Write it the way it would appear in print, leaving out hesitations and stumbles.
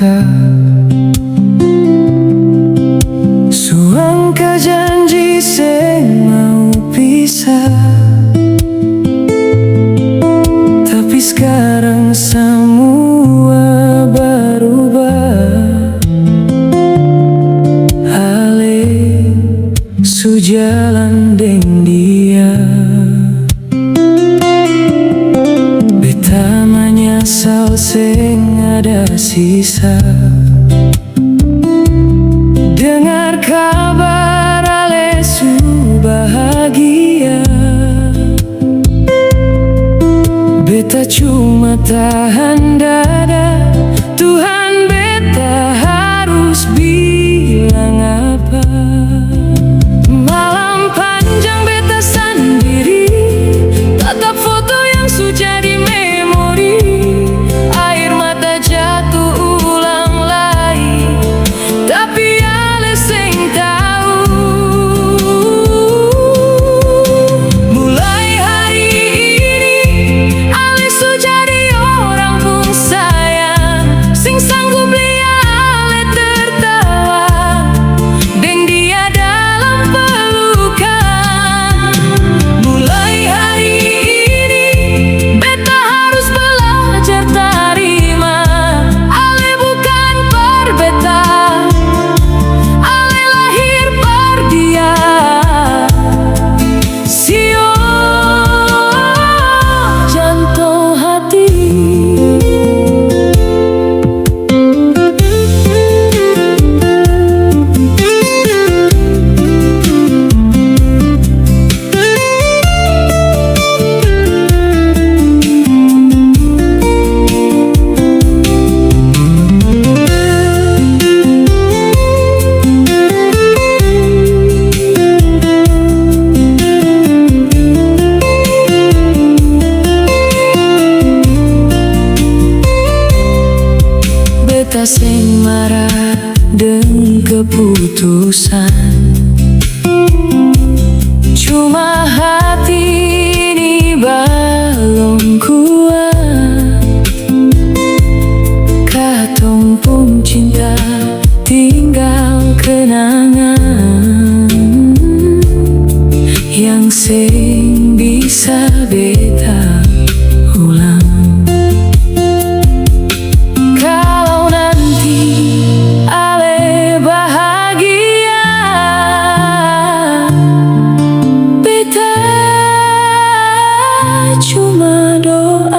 beta. Suangka janji sing mau pisah, tapi sekarang semua berubah. Ale sujalan deng dia, beta menyesal sing ada sisa. Dengar kabar ale su bahagia, beta cuma tahan dada. Tuhan, beta harus bilang apa? Malam panjang beta sendiri, tatap foto yang sudah jadi memori. Air mata jatuh ulang lagi, tapi ale sing tahu. Mulai hari ini ale sudah jadi orang pun sayang, sing sanggup lihat ale tertawa deng dia dalam pelukan. Mulai hari ini beta harus belajar terima, ale bukan per beta, ale lahir per dia. Sio jantung hati. Beta sing marah deng keputusan, cuma hati ini belum kuat. Katong pun cinta tinggal kenangan yang sing bisa beta ulang. Kalau nanti ale bahagia, beta cuma doa.